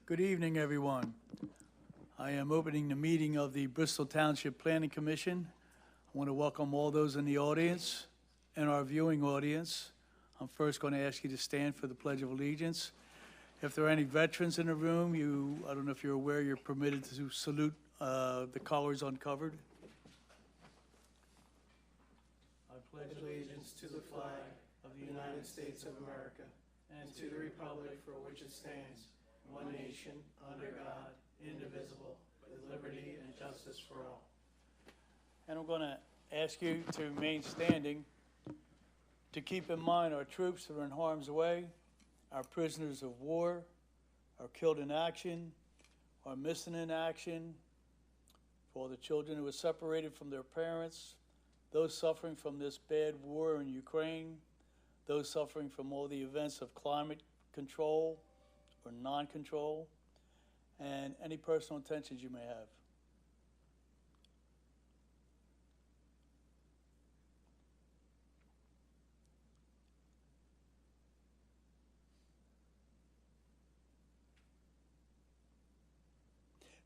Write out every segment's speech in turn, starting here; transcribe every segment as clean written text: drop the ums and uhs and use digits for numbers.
Good evening, everyone. I am opening the meeting of the Bristol Township Planning Commission. I want to welcome all those in the audience and our viewing audience. I'm first going to ask you to stand for the Pledge of Allegiance. If there are any veterans in the room, I don't know if you're aware, you're permitted to salute the colors uncovered. I pledge allegiance to the flag of the United States of America and to the republic for which it stands, one nation, under God, indivisible, with liberty and justice for all. And I'm going to ask you to remain standing, to keep in mind our troops that are in harm's way, our prisoners of war, our killed in action, our missing in action, for all the children who were separated from their parents, those suffering from this bad war in Ukraine, those suffering from all the events of climate control or non-control, and any personal intentions you may have.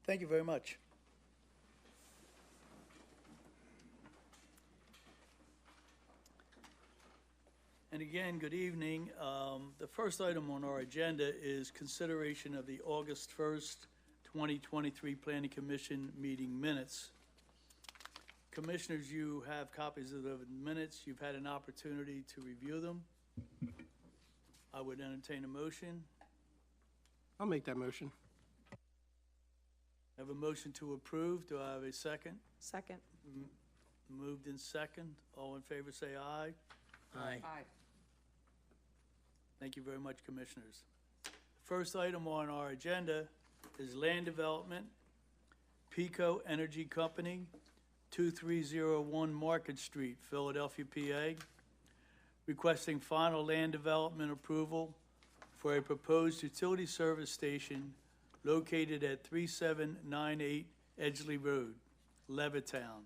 Thank you very much. And again, good evening. The first item on our agenda is consideration of the August 1st, 2023 Planning Commission meeting minutes. Commissioners, you have copies of the minutes. You've had an opportunity to review them. I would entertain a motion. I'll make that motion. I have a motion to approve. Do I have a second? Second. Moved in second. All in favor say aye. Aye. Thank you very much, Commissioners. First item on our agenda is land development, Pico Energy Company, 2301 Market Street, Philadelphia, PA, requesting final land development approval for a proposed utility service station located at 3798 Edgeley Road, Levittown.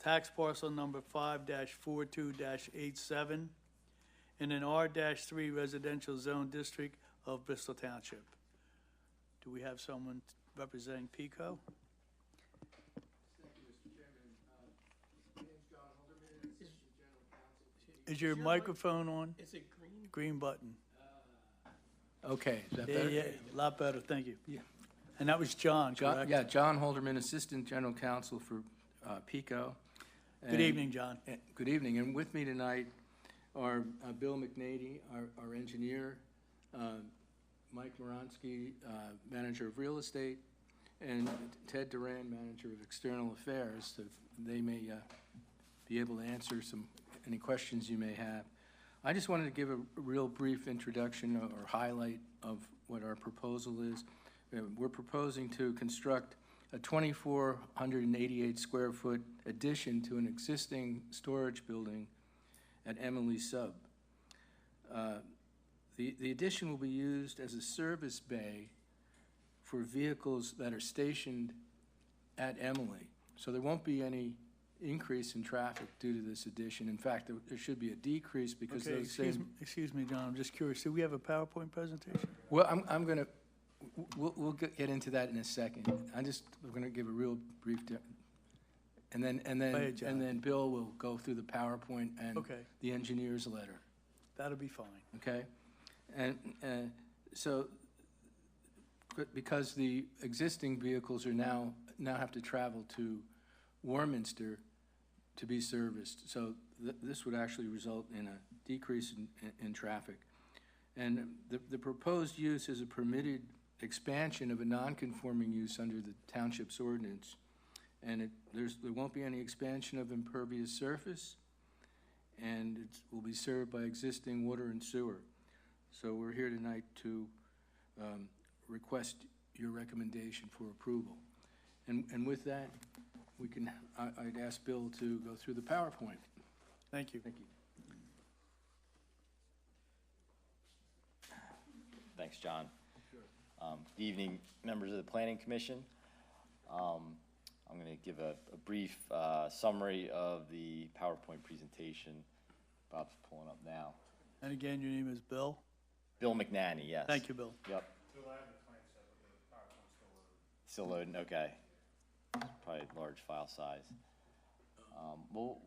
Tax parcel number 5-42-87 in an R-3 residential zone district of Bristol Township. Do we have someone representing Pico? Thank you, Mr. Chairman. My name's John Holderman, Assistant General Counsel. Is your microphone on? Is it green? Green button. Okay, is that Yeah, better? yeah, a lot better, thank you. Yeah. And that was John, correct? Yeah, John Holderman, Assistant General Counsel for Pico. Good evening, John. Good evening, and with me tonight are Bill McNady, our engineer, Mike Moronsky, Manager of Real Estate, and Ted Duran, Manager of External Affairs. So they may be able to answer any questions you may have. I just wanted to give a real brief introduction or highlight of what our proposal is. We're proposing to construct a 2,488 square foot addition to an existing storage building at Emily Sub. The addition will be used as a service bay for vehicles that are stationed at Emily. So there won't be any increase in traffic due to this addition. In fact, there should be a decrease because Okay, those same... excuse me, John, I'm just curious. Do we have a PowerPoint presentation? Well, I'm going to, we'll get into that in a second. We're going to give a real brief, and then Bill will go through the PowerPoint and Okay. the engineer's letter. That'll be fine. Okay? And so, because the existing vehicles are now have to travel to Warminster to be serviced, so this would actually result in a decrease in traffic. And the proposed use is a permitted expansion of a non-conforming use under the township's ordinance. And there won't be any expansion of impervious surface, and it will be served by existing water and sewer. So we're here tonight to request your recommendation for approval. And with that, I'd ask Bill to go through the PowerPoint. Thank you. Thank you. Thanks, John. Good evening, members of the Planning Commission. I'm going to give a brief summary of the PowerPoint presentation. Bob's pulling up now. And again, your name is Bill? Bill McNanny, yes. Thank you, Bill. Yep. still loading, okay. Probably a large file size. Well,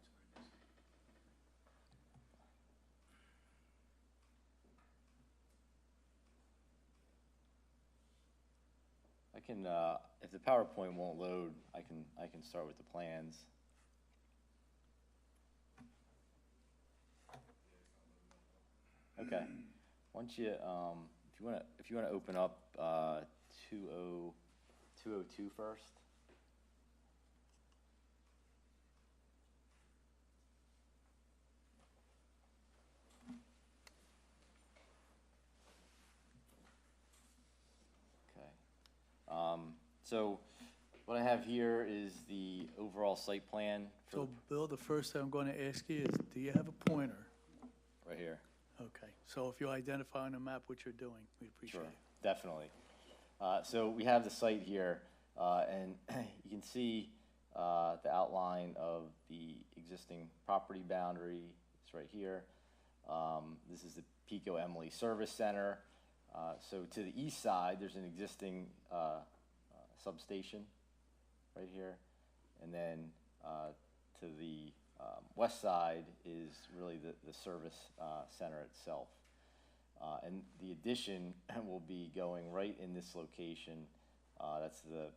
I can, if the PowerPoint won't load, I can start with the plans. Okay. Once you, if you wanna open up, 202 first. Okay. So what I have here is the overall site plan for So, Bill, the first thing I'm going to ask you is, do you have a pointer? right here. Okay, so if you identify on the map what you're doing, we appreciate Sure, it. definitely. So we have the site here, and you can see the outline of the existing property boundary. It's right here. This is the Pico Emily Service Center. So to the east side, there's an existing substation right here. And then to the west side is really the service center itself. And the addition will be going right in this location. That's the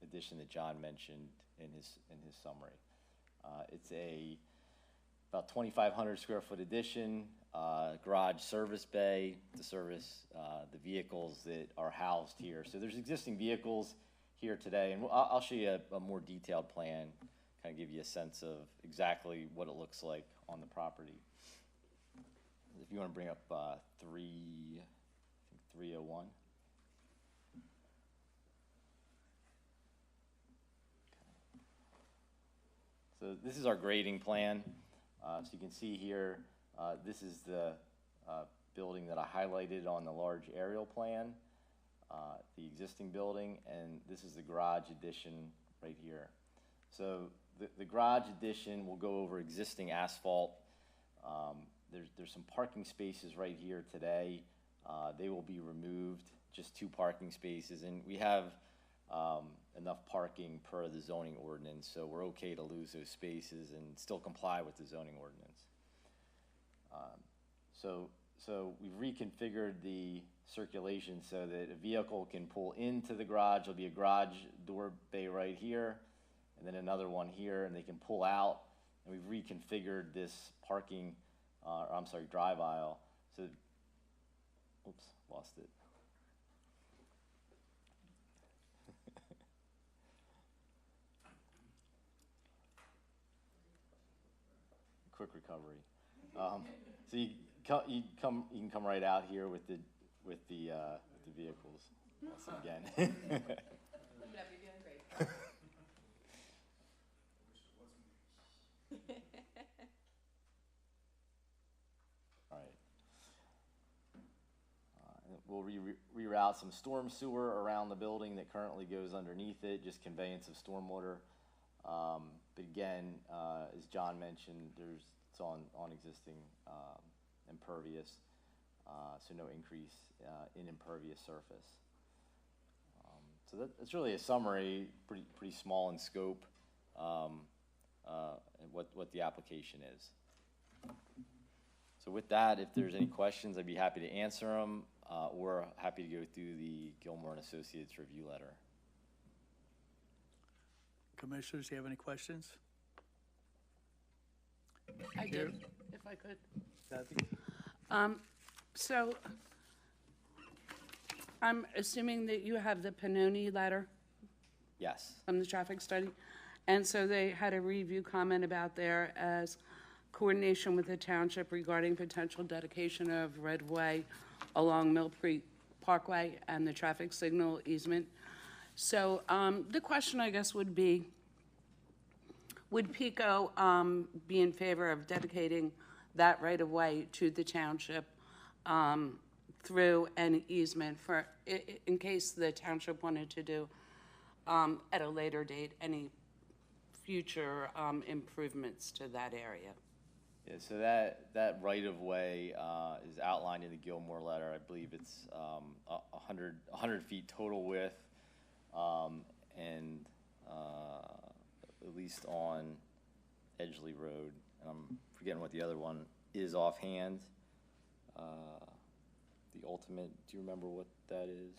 addition that John mentioned in his summary. It's a about 2,500 square foot addition, garage service bay to service the vehicles that are housed here. So there's existing vehicles here today, and I'll show you a more detailed plan, kind of give you a sense of exactly what it looks like on the property. If you want to bring up 301. So this is our grading plan. So you can see here, this is the building that I highlighted on the large aerial plan, the existing building, and this is the garage addition right here. So the garage addition will go over existing asphalt. There's some parking spaces right here today. They will be removed, just 2 parking spaces, and we have enough parking per the zoning ordinance, so we're okay to lose those spaces and still comply with the zoning ordinance. So we've reconfigured the circulation so that a vehicle can pull into the garage. There'll be a garage door bay right here, and then another one here, and they can pull out. And we've reconfigured this parking, drive aisle. So, oops, lost it. Quick recovery. So you can come right out here with the vehicles. Once again. You're doing great. All right. We'll reroute some storm sewer around the building that currently goes underneath it, just conveyance of stormwater. But again, as John mentioned, it's on existing impervious, so no increase in impervious surface. So that's really a summary, pretty small in scope, and what the application is. So with that, if there's any questions, I'd be happy to answer them, or happy to go through the Gilmore and Associates review letter. Commissioners, do you have any questions? I do, if I could. Kathy? So I'm assuming that you have the Pannoni letter Yes. from the traffic study. And so they had a review comment about there as coordination with the township regarding potential dedication of right-of-way along Mill Creek Parkway and the traffic signal easement. So the question, I guess, would be, would PICO be in favor of dedicating that right-of-way to the township through an easement for, in case the township wanted to do at a later date any future improvements to that area? Yeah, so that right-of-way is outlined in the Gilmore letter. I believe it's 100 feet total width, and at least on Edgeley Road, and I'm forgetting what the other one is offhand. The ultimate, do you remember what that is?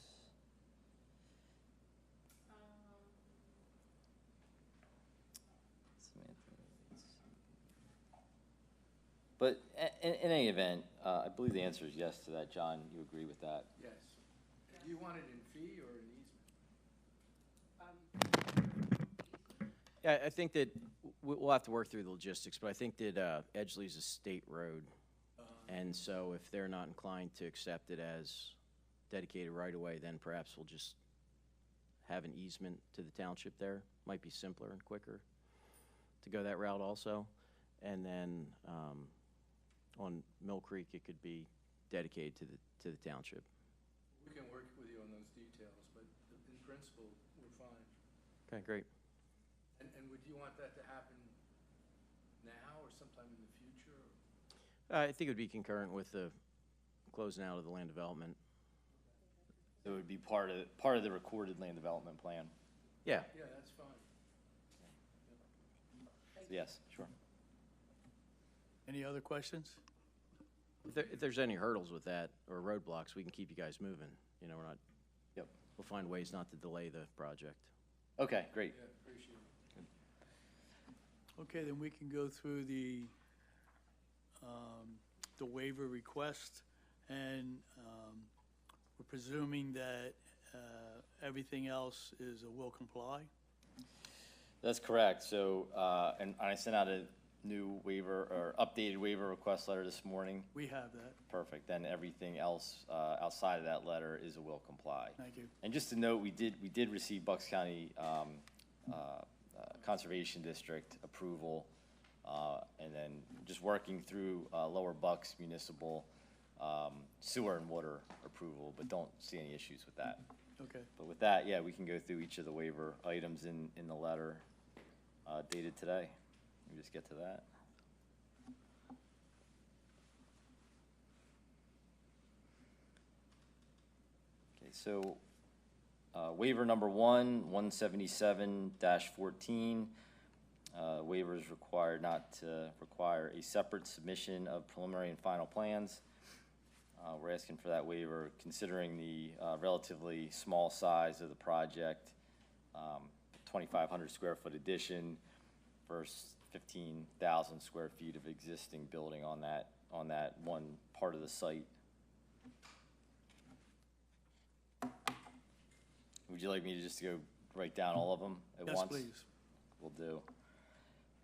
But in any event, I believe the answer is yes to that. John, you agree with that? Yes. Do you want it in fee or an easement? Yeah, I think that we'll have to work through the logistics, but I think that Edgeley's a state road. And so if they're not inclined to accept it as dedicated right-of-way, then perhaps we'll just have an easement to the township there. Might be simpler and quicker to go that route also. And then on Mill Creek, it could be dedicated to the township. We can work with you on those details, but in principle, we're fine. Okay, great. And would you want that to happen now or sometime in the future? I think it would be concurrent with the closing out of the land development. It would be part of the recorded land development plan. Yeah, Yeah, that's fine. Yes, sure. Any other questions? if there's any hurdles with that or roadblocks, we can keep you guys moving. You know, we're not, Yep. we'll find ways not to delay the project. Okay, great. Yeah, appreciate it. Okay, then we can go through the waiver request, and we're presuming that everything else is a will comply? That's correct. So, and I sent out a new waiver or updated waiver request letter this morning. We have that, Perfect. Then everything else outside of that letter is a will comply. thank you. And just to note, we did receive Bucks County Conservation District approval, and then just working through Lower Bucks Municipal sewer and water approval, but don't see any issues with that. Okay, But with that, yeah, we can go through each of the waiver items in the letter dated today. Let me just get to that. Okay, so waiver number 177-14. Waiver is required not to require a separate submission of preliminary and final plans. We're asking for that waiver considering the relatively small size of the project, 2,500 square foot addition versus 15,000 square feet of existing building on that one part of the site. Would you like me to just go write down all of them at yes, once? please. Will do.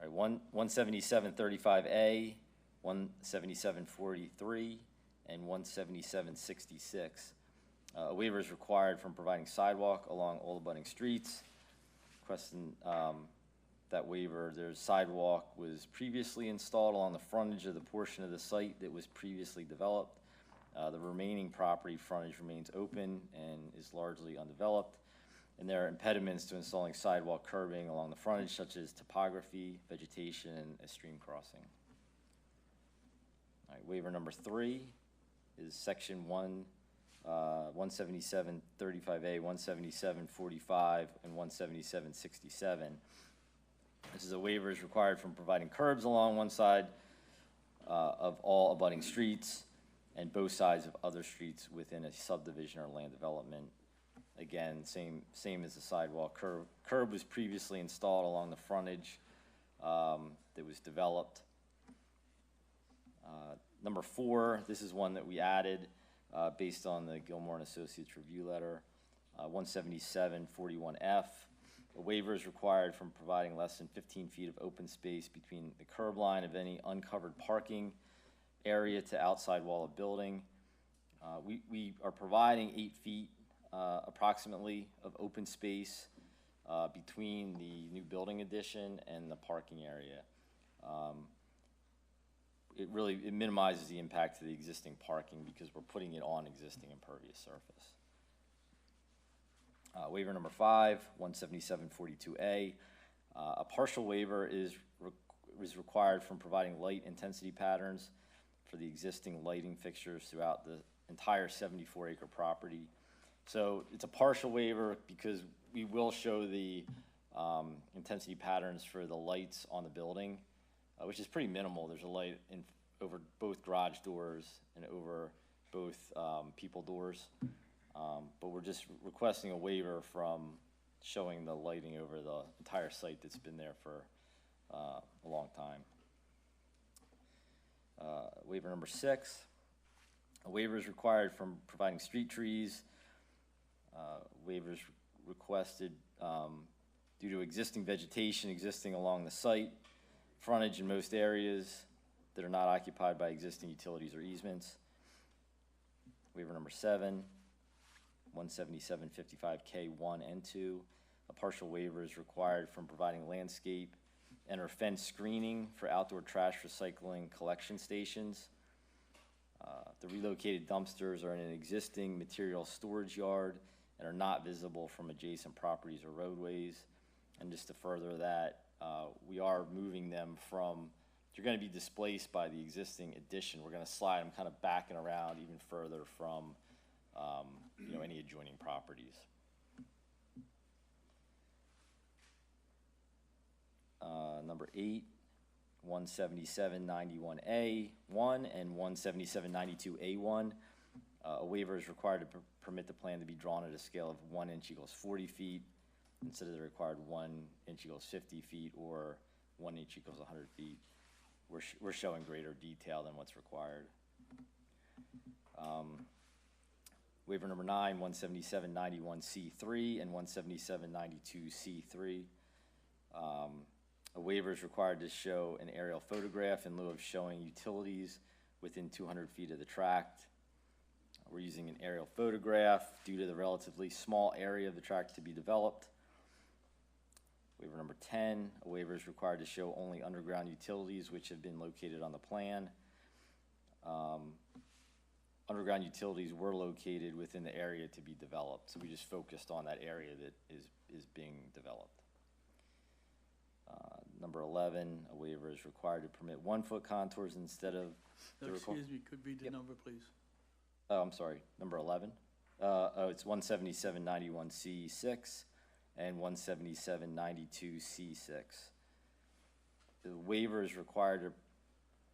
All right, 177-35A, 177-43, and 177-66. A waiver is required from providing sidewalk along all abutting streets. Requesting that waiver, their sidewalk was previously installed along the frontage of the portion of the site that was previously developed. The remaining property frontage remains open and is largely undeveloped. And there are impediments to installing sidewalk curbing along the frontage, such as topography, vegetation, and a stream crossing. All right, waiver number 3 is section 177-35A, 177-45, and 177-67. This is a waiver is required from providing curbs along one side of all abutting streets and both sides of other streets within a subdivision or land development. Again, same as the sidewalk. Curb was previously installed along the frontage that was developed. Number 4, this is one that we added based on the Gilmore and Associates review letter. 177-41F. A waiver is required from providing less than 15 feet of open space between the curb line of any uncovered parking area to outside wall of building. We are providing 8 feet approximately of open space between the new building addition and the parking area. It minimizes the impact to the existing parking because we're putting it on existing impervious surface. Waiver number 5, 177-42A. A partial waiver is required from providing light intensity patterns for the existing lighting fixtures throughout the entire 74-acre property. So it's a partial waiver because we will show the intensity patterns for the lights on the building, which is pretty minimal. There's a light over both garage doors and over both people doors. But we're just requesting a waiver from showing the lighting over the entire site that's been there for a long time. Waiver number 6. A waiver is required from providing street trees. Waivers requested due to existing vegetation existing along the site, frontage in most areas that are not occupied by existing utilities or easements. Waiver number 7, 17755K1 and 2. A partial waiver is required from providing landscape and or fence screening for outdoor trash recycling collection stations. The relocated dumpsters are in an existing material storage yard and are not visible from adjacent properties or roadways. And just to further that, we are moving them from, they're going to be displaced by the existing addition. We're going to slide them kind of back and around even further from any adjoining properties. Number 8, 17791A1 and 17792A1. A waiver is required to permit the plan to be drawn at a scale of 1 inch equals 40 feet instead of the required 1 inch equals 50 feet or 1 inch equals 100 feet. We're showing greater detail than what's required. Waiver number 9, 17791C3 and 17792C3. A waiver is required to show an aerial photograph in lieu of showing utilities within 200 feet of the tract. We're using an aerial photograph due to the relatively small area of the tract to be developed. Waiver number 10, a waiver is required to show only underground utilities which have been located on the plan. Underground utilities were located within the area to be developed, so we just focused on that area that is being developed. Number 11, a waiver is required to permit 1 foot contours instead of the Excuse me, could read the Yep. number, please? Oh, I'm sorry, number 11. It's 17791C6 and 17792C6. The waiver is required to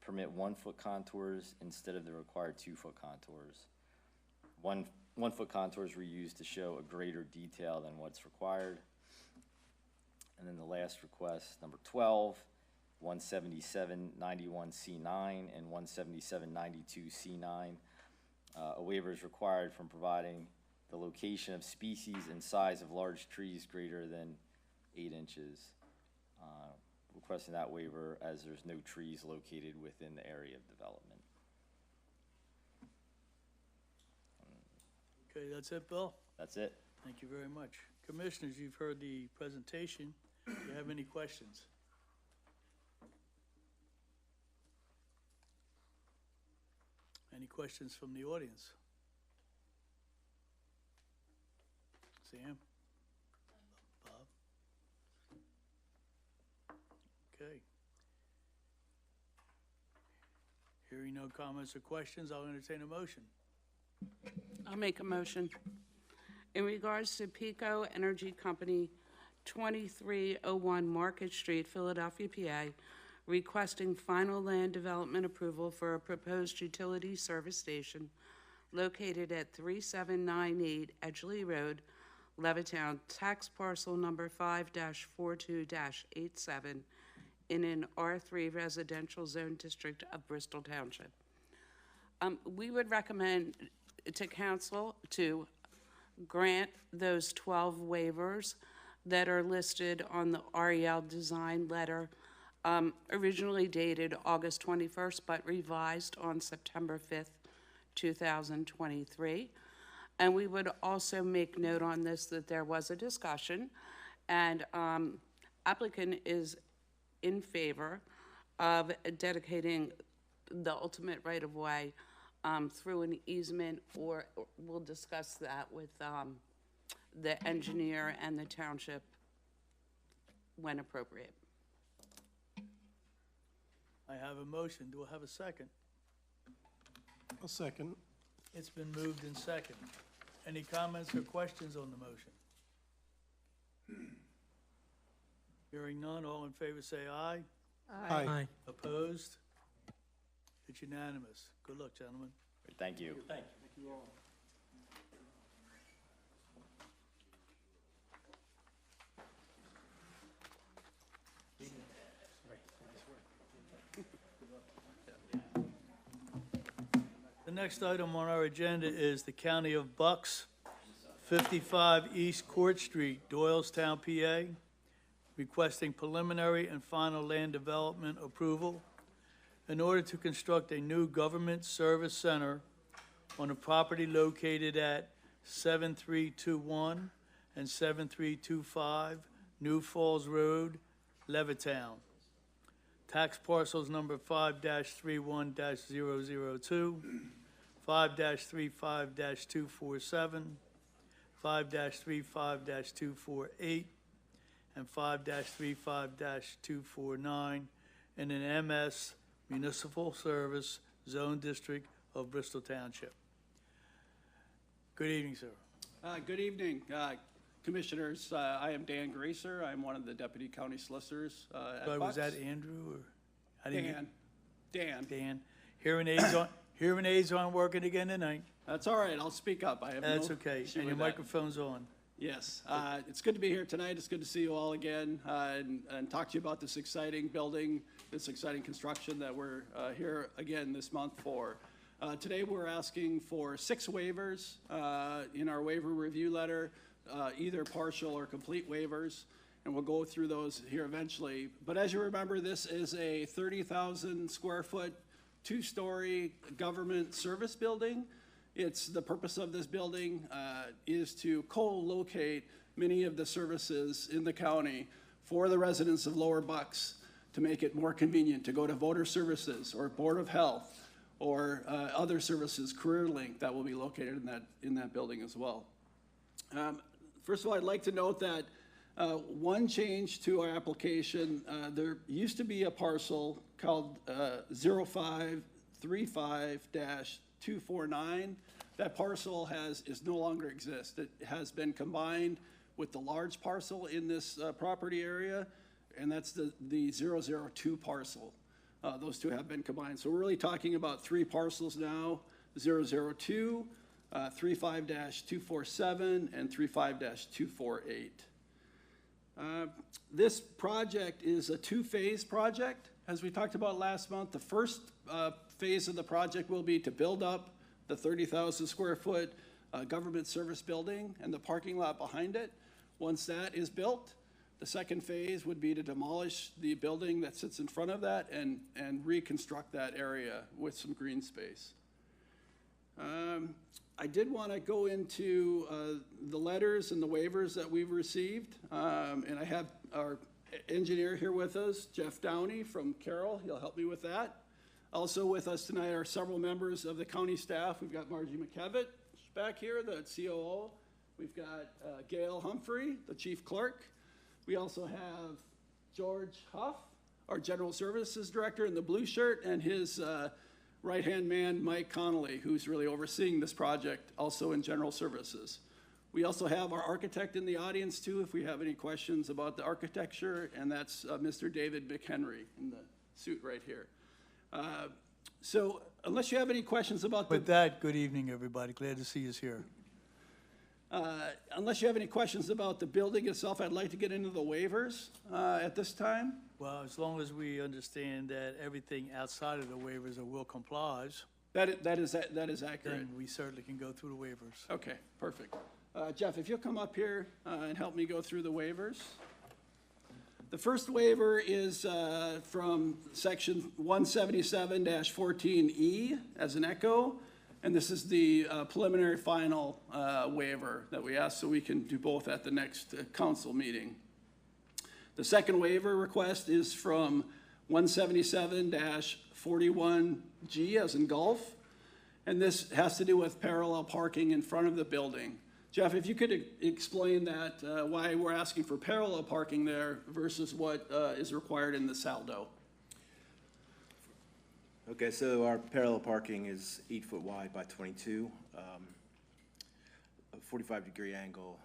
permit 1 foot contours instead of the required 2 foot contours. One foot contours were used to show a greater detail than what's required. And then the last request, number 12, 17791C9 and 17792C9. A waiver is required from providing the location of species and size of large trees greater than 8 inches. Requesting that waiver as there's no trees located within the area of development. Okay, that's it, Bill? That's it. Thank you very much. Commissioners, you've heard the presentation. Do you have any questions? Any questions from the audience? Sam? Bob? Okay. Hearing no comments or questions, I'll entertain a motion. I'll make a motion. In regards to Pico Energy Company, 2301 Market Street, Philadelphia, PA, requesting final land development approval for a proposed utility service station located at 3798 Edgeley Road, Levittown, tax parcel number 5-42-87 in an R3 residential zone district of Bristol Township. We would recommend to council to grant those 12 waivers that are listed on the REL design letter, originally dated August 21st, but revised on September 5th, 2023. And we would also make note on this that there was a discussion, and applicant is in favor of dedicating the ultimate right-of-way through an easement, or we'll discuss that with the engineer and the township when appropriate. I have a motion. Do I have a second? I'll second. It's been moved and second. Any comments or questions on the motion? Hearing none, all in favor say aye. Aye. Opposed? It's unanimous. Good luck, gentlemen. Thank you. The next item on our agenda is the County of Bucks, 55 East Court Street, Doylestown, PA, requesting preliminary and final land development approval in order to construct a new government service center on a property located at 7321 and 7325 New Falls Road, Levittown. Tax parcels number 5-31-002, 5-35-247, 5-35-248, and 5-35-249 in an MS Municipal Service Zone District of Bristol Township. Good evening, sir. Good evening, Commissioners. I am Dan Gracer. I'm one of the Deputy County Solicitors at Sorry, was Bucks. that Andrew or? I didn't get- Dan. Dan. Hearing aids aren't working again tonight. That's all right. I'll speak up. I have no That's okay. issue And your with that. microphone's on. Yes, it's good to be here tonight. It's good to see you all again and talk to you about this exciting building, this exciting construction that we're here again this month for. Today, we're asking for 6 waivers in our waiver review letter, either partial or complete waivers, and we'll go through those here eventually. But as you remember, this is a 30,000 square foot, 2-story government service building. The purpose of this building is to co-locate many of the services in the county for the residents of Lower Bucks to make it more convenient to go to voter services or Board of Health or other services, CareerLink, that will be located in that building as well. First of all, I'd like to note that one change to our application, there used to be a parcel called 0535-249. That parcel is no longer exist. It has been combined with the large parcel in this property area, and that's the 002 parcel. Those two have been combined. So we're really talking about 3 parcels now, 002, 35-247, and 35-248. This project is a 2-phase project. As we talked about last month, the first phase of the project will be to build up the 30,000 square foot government service building and the parking lot behind it. Once that is built, the second phase would be to demolish the building that sits in front of that and reconstruct that area with some green space. I did want to go into the letters and the waivers that we've received. And I have our engineer here with us, Jeff Downey from Carroll. He'll help me with that. Also with us tonight are several members of the county staff. We've got Margie McKevitt back here, the COO. We've got Gail Humphrey, the chief clerk. We also have George Huff, our general services director in the blue shirt, and his right-hand man, Mike Connolly, who's really overseeing this project, also in general services. We also have our architect in the audience too, if we have any questions about the architecture, and that's Mr. David McHenry in the suit right here. So unless you have any questions about With that, good evening, everybody. Glad to see you here. unless you have any questions about the building itself, I'd like to get into the waivers at this time. Well, as long as we understand that everything outside of the waivers are will complies, That is accurate. then we certainly can go through the waivers. Okay, perfect. Jeff, if you'll come up here and help me go through the waivers. The first waiver is from section 177-14E as an echo, and this is the preliminary final waiver that we asked, so we can do both at the next council meeting. The second waiver request is from 177-41G as in golf, and this has to do with parallel parking in front of the building. Jeff, if you could explain that, why we're asking for parallel parking there versus what is required in the Saldo. Okay, so our parallel parking is 8 foot wide by 22, a 45-degree angle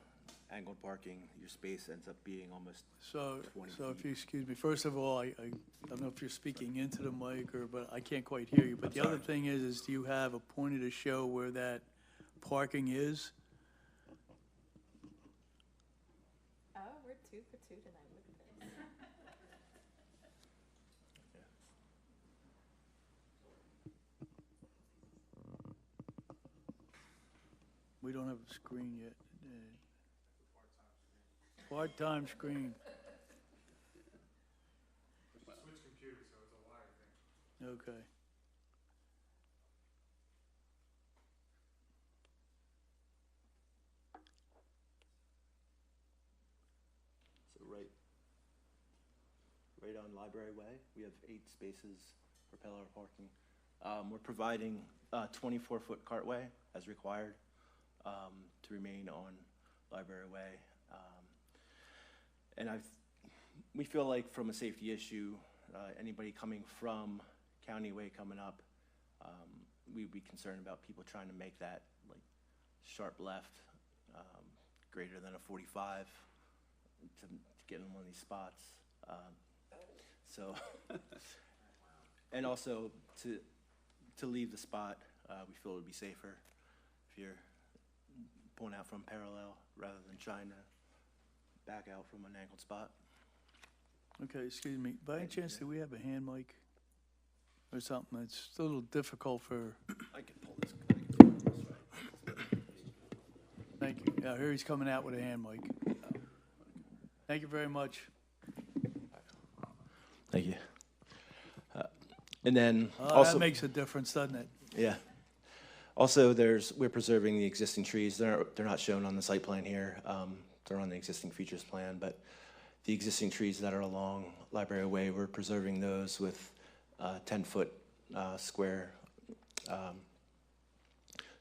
angled parking, your space ends up being almost, So, 20 so if feet. you excuse me, first of all, I don't know if you're speaking into the mic or, but I can't quite hear you. But the other thing is do you have a pointer to show where that parking is? Oh, we're 2 for 2 tonight. Look at this. We don't have a screen yet. Part-time screen. Okay. so right on Library Way, we have 8 spaces for parallel parking. We're providing a 24-foot cartway as required to remain on Library Way. And we feel like from a safety issue, anybody coming from County Way coming up, we'd be concerned about people trying to make that like sharp left, greater than a 45 to get in one of these spots. So, and also to leave the spot, we feel it would be safer if you're pulling out from parallel rather than trying to back out from an angled spot. Okay, excuse me. By any chance, do we have a hand mic or something? It's a little difficult for, I can pull this. thank you. Yeah, here he's coming out with a hand mic. Thank you very much. Thank you. And then Oh, also, that makes a difference, doesn't it? yeah. Also, we're preserving the existing trees. They're not shown on the site plan here. They're on the existing features plan, but the existing trees that are along Library Way, we're preserving those with 10-foot square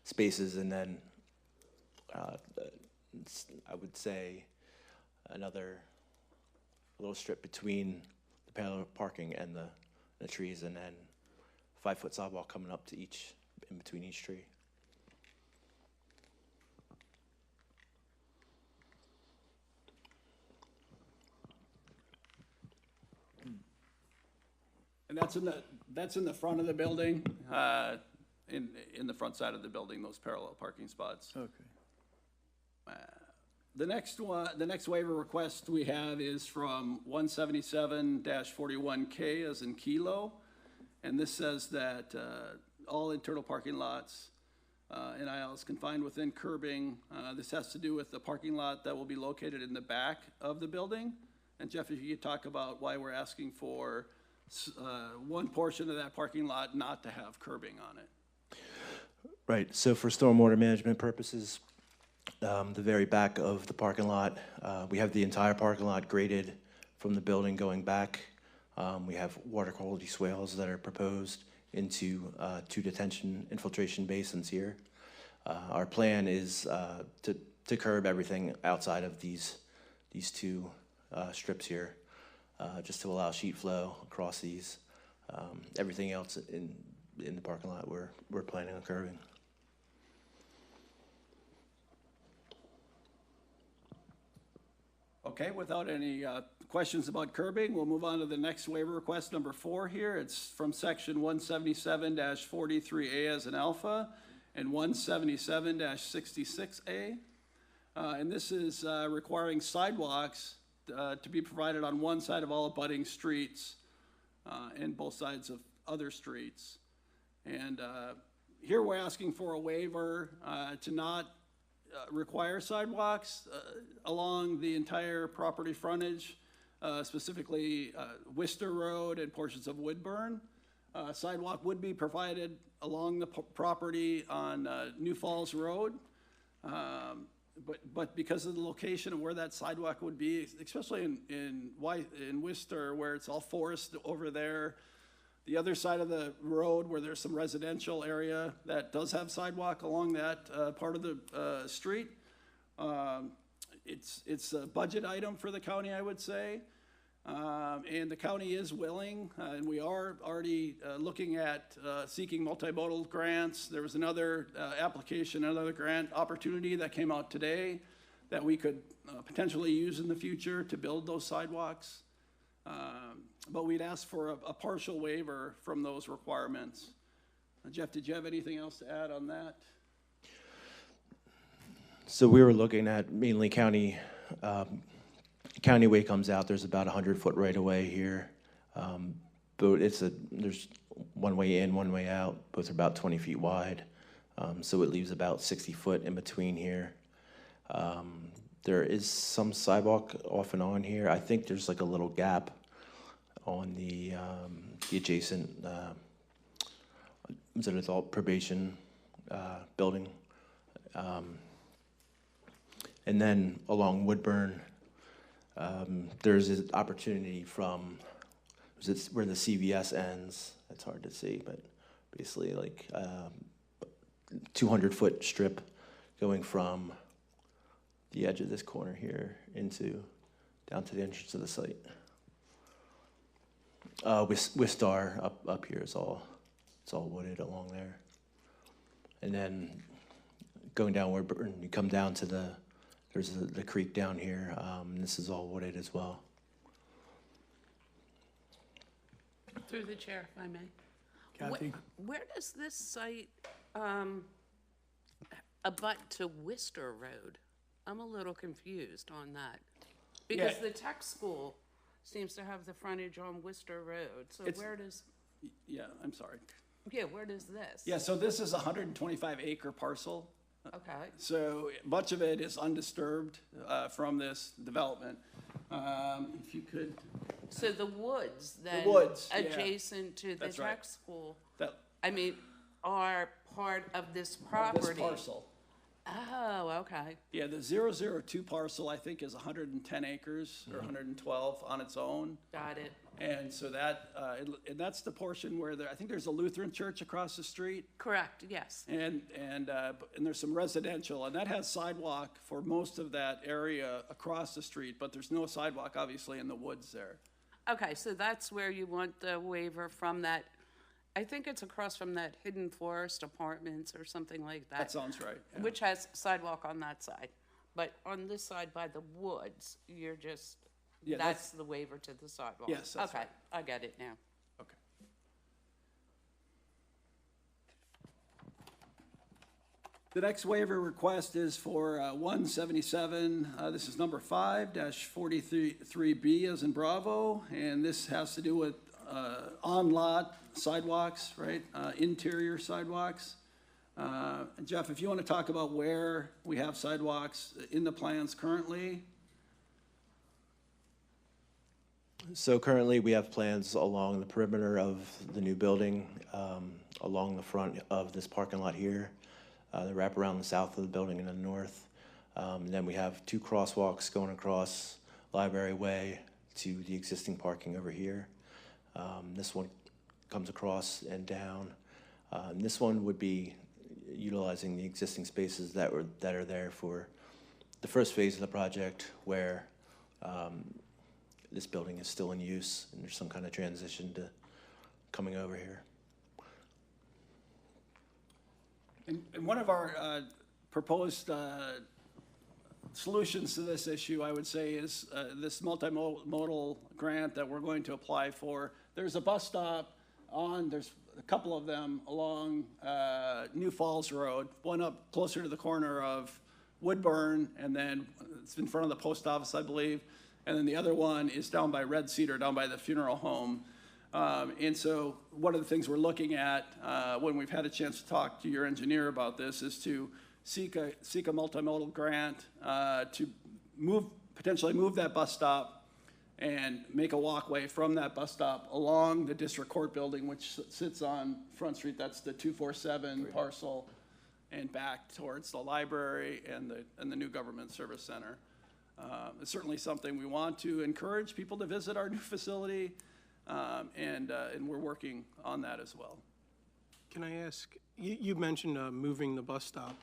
spaces, and then I would say another little strip between the parallel parking and the trees, and then 5-foot sidewalk coming up to in between each tree. And that's in the front of the building, in the front side of the building, those parallel parking spots. Okay. The next waiver request we have is from 177-41K as in kilo. And this says that all internal parking lots and aisles confined within curbing. This has to do with the parking lot that will be located in the back of the building. And Jeff, if you could talk about why we're asking for one portion of that parking lot not to have curbing on it. Right, so for stormwater management purposes, the very back of the parking lot, we have the entire parking lot graded from the building going back. We have water quality swales that are proposed into 2 detention infiltration basins here. Our plan is to curb everything outside of these 2 strips here, just to allow sheet flow across these. Everything else in the parking lot we're planning on curbing. Okay, without any questions about curbing, we'll move on to the next waiver request, number 4 here. It's from section 177-43A as an alpha and 177-66A. And this is requiring sidewalks to be provided on one side of all abutting streets and both sides of other streets. And here we're asking for a waiver to not require sidewalks along the entire property frontage, specifically Worcester Road and portions of Woodburn. Sidewalk would be provided along the property on New Falls Road. But because of the location of where that sidewalk would be, especially in Worcester, where it's all forest over there, the other side of the road where there's some residential area that does have sidewalk along that part of the street, it's a budget item for the county, I would say. And the county is willing, and we are already looking at seeking multimodal grants. There was another application, another grant opportunity that came out today that we could potentially use in the future to build those sidewalks. But we'd ask for a partial waiver from those requirements. Jeff, did you have anything else to add on that? So we were looking at mainly county way comes out, there's about 100-foot right-of-way here. But there's one way in, one way out, both are about 20 feet wide. So it leaves about 60 foot in between here. There is some sidewalk off and on here. I think there's like a little gap on the adjacent, is it adult probation building. And then along Woodburn, there's an opportunity from where the CVS ends. It's hard to see, but basically like 200-foot strip going from the edge of this corner here down to the entrance of the site. Wistar up here is all wooded along there, and then going down Woodburn, you come down to there's the creek down here. This is all wooded as well. Through the chair, if I may. Kathy? Where does this site abut to Worcester Road? I'm a little confused on that. Because the tech school seems to have the frontage on Worcester Road. So where does, Yeah, I'm sorry. where does this? Yeah, so this is a 125-acre parcel. Okay. So much of it is undisturbed from this development. If you could, So the woods then woods, yeah. adjacent to the That's right. tech school, that, are part of this this property? parcel. Oh, okay. Yeah, the 002 parcel, I think, is 110 acres or 112 on its own. Got it. And so and that's the portion where I think there's a Lutheran church across the street. Correct, yes. And there's some residential, and that has sidewalk for most of that area across the street, but there's no sidewalk, obviously, in the woods there. Okay, so that's where you want the waiver from that, I think it's across from that Hidden Forest Apartments or something like that. That sounds right. Yeah. Which has sidewalk on that side. But on this side by the woods, you're just, Yeah, that's the waiver to the sidewalk. Yes, that's right. Okay, I get it now. Okay. The next waiver request is for 177, this is number 5-43B as in Bravo, and this has to do with on-lot sidewalks, right? Interior sidewalks. Jeff, if you want to talk about where we have sidewalks in the plans currently. So currently, we have plans along the perimeter of the new building, along the front of this parking lot here. They wrap around the south of the building and the north. Then we have 2 crosswalks going across Library Way to the existing parking over here. This one comes across and down. This one would be utilizing the existing spaces that are there for the first phase of the project, where this building is still in use and there's some kind of transition to coming over here. And one of our proposed solutions to this issue, I would say, is this multimodal grant that we're going to apply for. There's a bus stop there's a couple of them along New Falls Road, one up closer to the corner of Woodburn, and then it's in front of the post office, I believe. And then the other one is down by Red Cedar, down by the funeral home. And so one of the things we're looking at when we've had a chance to talk to your engineer about this is to seek a multimodal grant to potentially move that bus stop and make a walkway from that bus stop along the district court building, which sits on Front Street. That's the 247 parcel, and back towards the library and the new government service center. It's certainly something we want to encourage people to visit our new facility, and we're working on that as well. Can I ask, you mentioned moving the bus stop.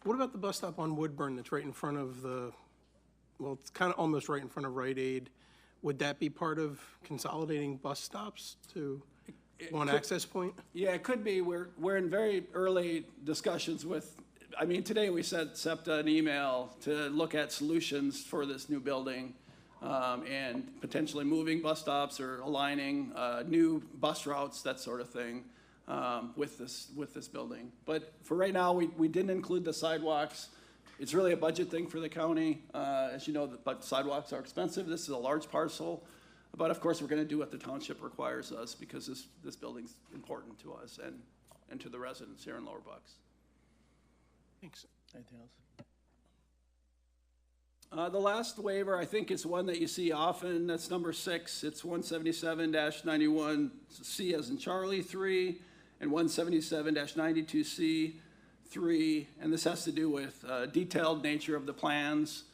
What about the bus stop on Woodburn that's right in front of it's kind of almost right in front of Rite Aid? Would that be part of consolidating bus stops to one access point? Yeah, it could be. We're in very early discussions with I mean, today we sent SEPTA an email to look at solutions for this new building, and potentially moving bus stops or aligning, new bus routes, that sort of thing, with this building. But for right now, we didn't include the sidewalks. It's really a budget thing for the county. As you know, but sidewalks are expensive. This is a large parcel. But of course, we're gonna do what the township requires us, because this building's important to us and to the residents here in Lower Bucks. Thanks. Anything else? The last waiver, I think, is one that you see often. That's number 6. It's 177-91C as in Charlie 3, and 177-92C 3. And this has to do with detailed nature of the plans.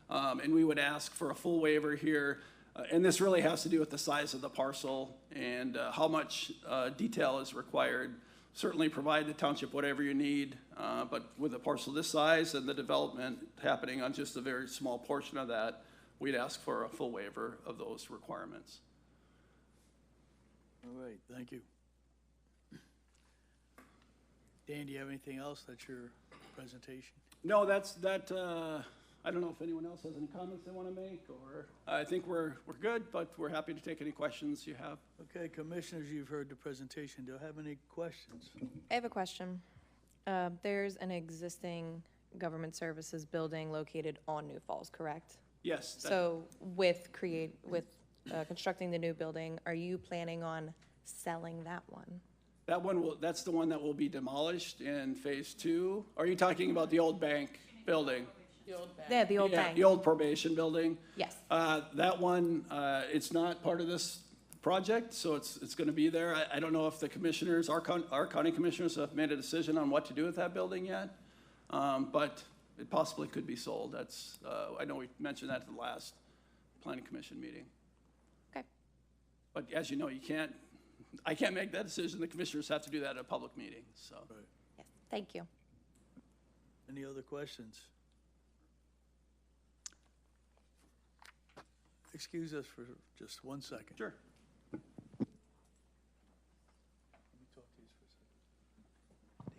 And we would ask for a full waiver here. And this really has to do with the size of the parcel and how much detail is required. Certainly provide the township whatever you need, but with a parcel this size and the development happening on just a very small portion of that, we'd ask for a full waiver of those requirements. All right, thank you. Dan, do you have anything else? That's your presentation? No, I don't know if anyone else has any comments they want to make, or I think we're good, but we're happy to take any questions you have. Okay, commissioners, you've heard the presentation. Do you have any questions? I have a question. There's an existing government services building located on New Falls, correct? Yes. So with constructing the new building, are you planning on selling that one? That's the one that will be demolished in phase 2. Are you talking about the old bank building? Yeah, the old Yeah, bank. the old probation building. Yes. That one, it's not part of this project, so it's gonna be there. I don't know if the commissioners, our county commissioners have made a decision on what to do with that building yet. But it possibly could be sold. That's, I know we mentioned that at the last planning commission meeting. Okay. But as you know, I can't make that decision. The commissioners have to do that at a public meeting, so. Yes, thank you. Any other questions? Excuse us for just 1 second. Sure. They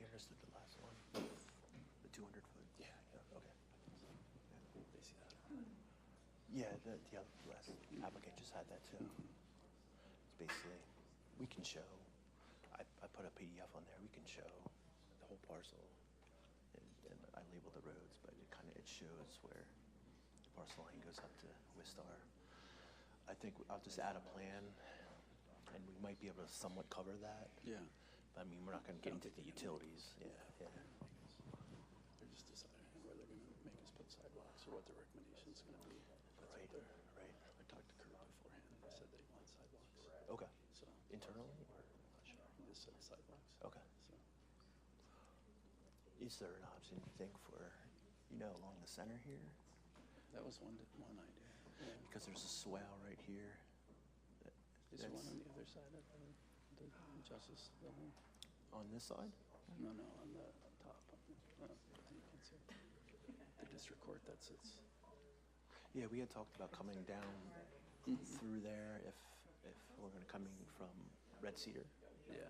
understood the last one, the 200 foot. Yeah, okay. Yeah, the other last applicant just had that too. It's basically, we can show, I put a PDF on there, we can show the whole parcel. And I labeled the roads, but it shows where the parcel line goes up to Wistar. I think I'll just add a plan, and we might be able to somewhat cover that. Yeah. I mean, we're not gonna get into the utilities, yeah. They're just deciding whether they're gonna make us put sidewalks or what the recommendation's gonna be. Right, right. I talked to Kurt beforehand, and he said they want sidewalks, Okay, so, internally, or, not sure, he just said sidewalks, okay. so. Is there an option, you think, for, along the center here? That was one idea. Yeah. Because there's a swale right here. Is there one on the other side of the Justice Building? On this side? No, on the top. You can see the district court that sits. Yeah, we had talked about coming down through there if we're gonna coming from Red Cedar. Yeah.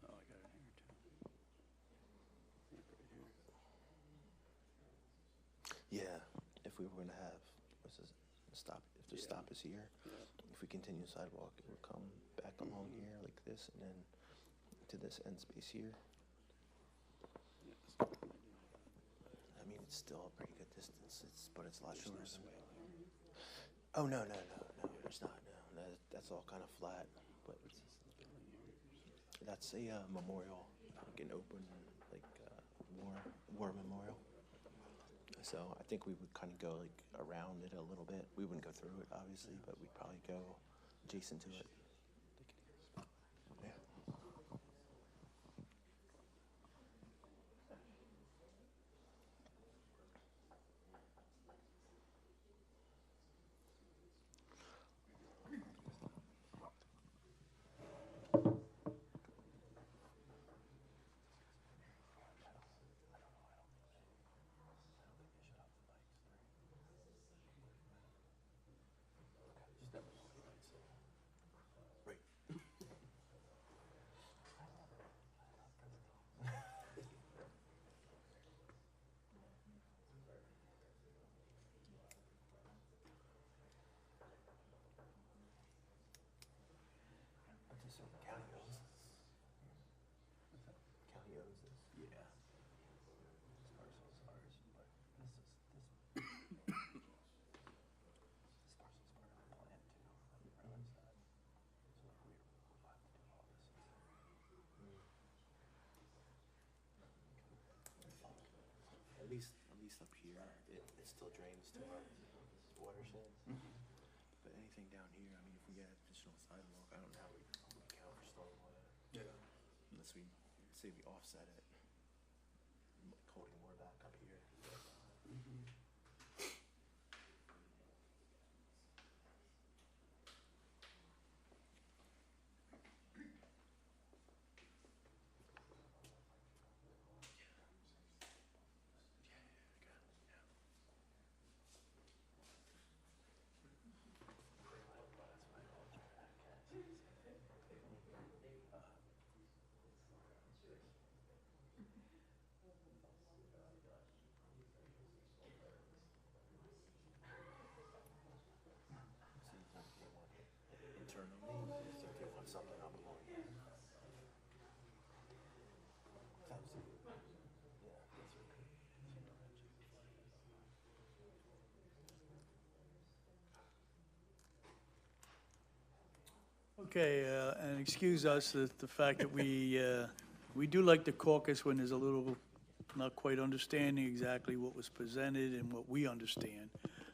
Oh, I got it here too. Right here. Yeah, if we were gonna have, what's this, stop, if the stop is here, if we continue sidewalk, it will come back along here like this and then to this end space here. I mean, it's still a pretty good distance, but it's a lot shorter. Oh, no, there's not, no, that's all kind of flat, but that's a memorial, like an open, like, war memorial. So I think we would kind of go like around it a little bit. We wouldn't go through it, obviously, but we'd probably go adjacent to it. Yeah. least up here, it still drains to our watershed. But anything down here, I mean, if we get additional sidewalk, I don't know how we account for stormwater. Yeah. Unless we, say we offset it, holding more back up here. Internally, if they want something up along here. Okay, and excuse us, the fact that we do like to caucus when there's a little, not quite understanding exactly what was presented and what we understand.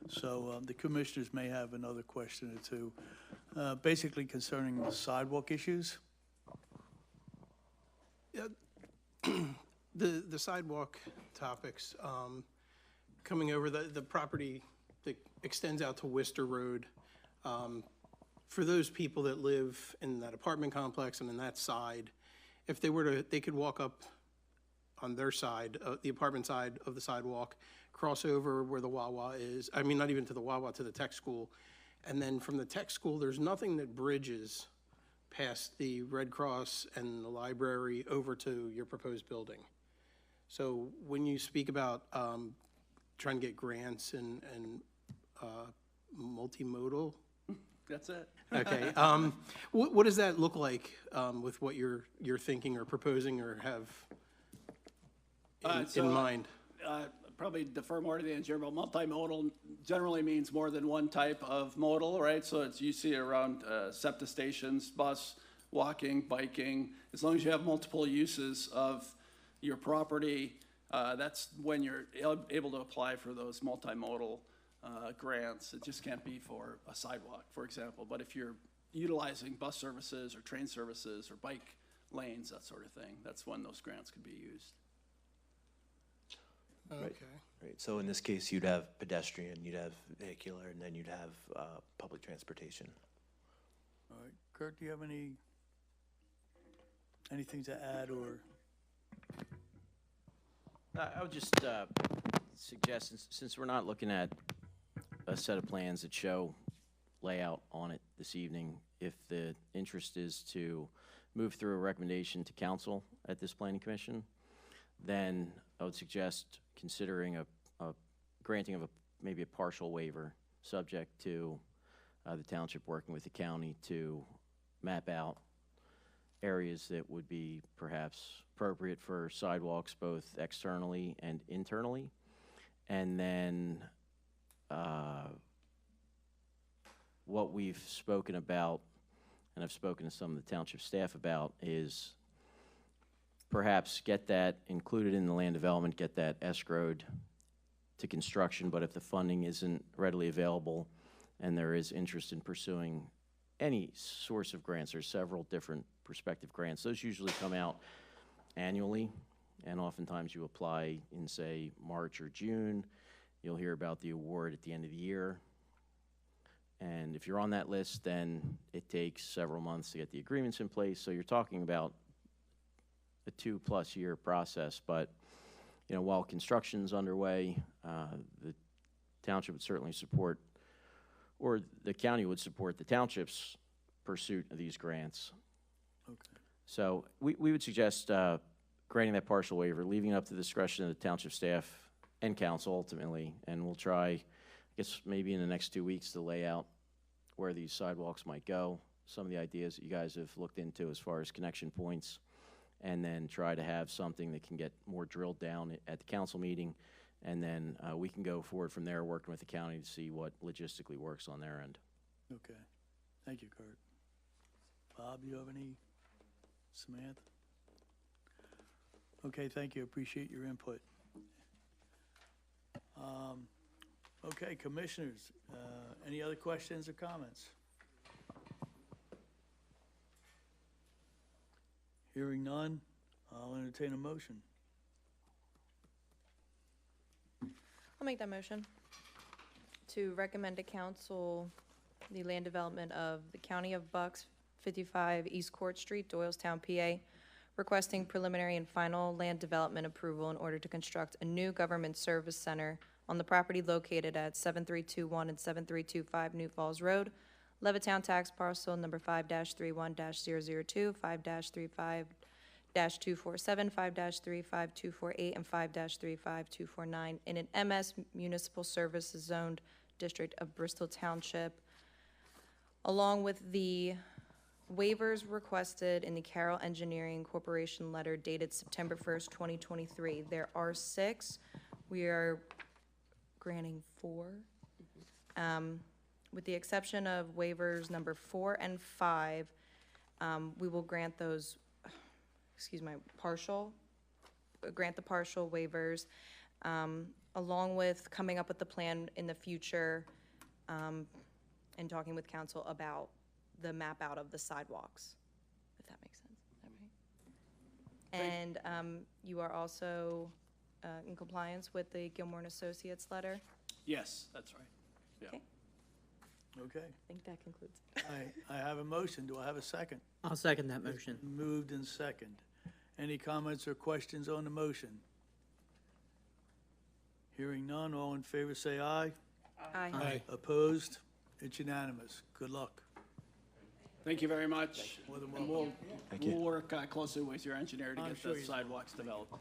So the commissioners may have another question or two, basically concerning the sidewalk issues. The sidewalk topics, coming over the property that extends out to Worcester Road, for those people that live in that apartment complex and in that side, if they were to, they could walk up on their side, the apartment side of the sidewalk, cross over where the Wawa is, I mean, not even to the Wawa, to the tech school. And then from the tech school, there's nothing that bridges past the Red Cross and the library over to your proposed building. So when you speak about trying to get grants and multimodal, That's it. okay, what does that look like with what you're thinking or proposing or have in mind? Probably defer more to the engineer, but multimodal generally means more than one type of modal, right? So it's, you see around SEPTA stations, bus, walking, biking. As long as you have multiple uses of your property, that's when you're able to apply for those multimodal grants. It just can't be for a sidewalk, for example. But if you're utilizing bus services or train services or bike lanes, that sort of thing, that's when those grants could be used. Okay. Right, so in this case, you'd have pedestrian, you'd have vehicular, and then you'd have public transportation. All right, Kurt, do you have anything to add, or? I would just suggest, since we're not looking at a set of plans that show layout on it this evening, if the interest is to move through a recommendation to council at this planning commission, then I would suggest considering a granting of maybe a partial waiver, subject to the township working with the county to map out areas that would be perhaps appropriate for sidewalks, both externally and internally. And then what we've spoken about, and I've spoken to some of the township staff about, is perhaps get that included in the land development, get that escrowed to construction, but if the funding isn't readily available and there is interest in pursuing any source of grants, there's several different prospective grants. Those usually come out annually, and oftentimes you apply in, say, March or June. You'll hear about the award at the end of the year. And if you're on that list, then it takes several months to get the agreements in place. So you're talking about a 2+ year process. But, you know, while construction's underway, the township would certainly support, or the county would support the township's pursuit of these grants. Okay. So we would suggest granting that partial waiver, leaving it up to the discretion of the township staff and council ultimately, and we'll try, I guess maybe in the next 2 weeks, to lay out where these sidewalks might go, some of the ideas that you guys have looked into as far as connection points, and then try to have something that can get more drilled down at the council meeting, and then we can go forward from there, working with the county to see what logistically works on their end. Okay. Thank you, Kurt. Bob, you have any? Samantha? Okay, thank you. Appreciate your input. Okay, commissioners, any other questions or comments? Hearing none, I'll entertain a motion. I'll make that motion to recommend to council the land development of the County of Bucks, 55 East Court Street, Doylestown, PA, requesting preliminary and final land development approval in order to construct a new government service center on the property located at 7321 and 7325 New Falls Road, Levittown tax parcel number 5-31-002, 5-35-247, 5-35248, and 5-35249 in an MS Municipal Services Zoned District of Bristol Township, along with the waivers requested in the Carroll Engineering Corporation letter dated September 1st, 2023. There are 6. We are granting 4. With the exception of waivers number 4 and 5, we will grant those, grant the partial waivers, along with coming up with the plan in the future, and talking with council about the map out of the sidewalks, if that makes sense. Is that right? And you are also in compliance with the Gilmore and Associates letter? Yes, that's right. Yeah. Okay, Okay, I think that concludes. I have a motion. Do I have a second? I'll second that motion. Moved and second. Any comments or questions on the motion? Hearing none, all in favor say aye. Aye. Opposed? It's unanimous. Good luck. Thank you very much. More than And welcome. we'll work closely with your engineer to I'm get sure the you- sidewalks developed.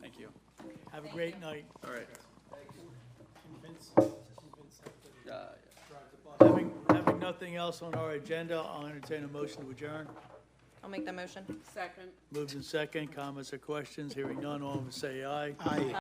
Thank you. Have a great night. All right. Having nothing else on our agenda, I'll entertain a motion to adjourn. I'll make that motion. Second. Moved and second. Comments or questions? Hearing none, all in favor say aye. Aye.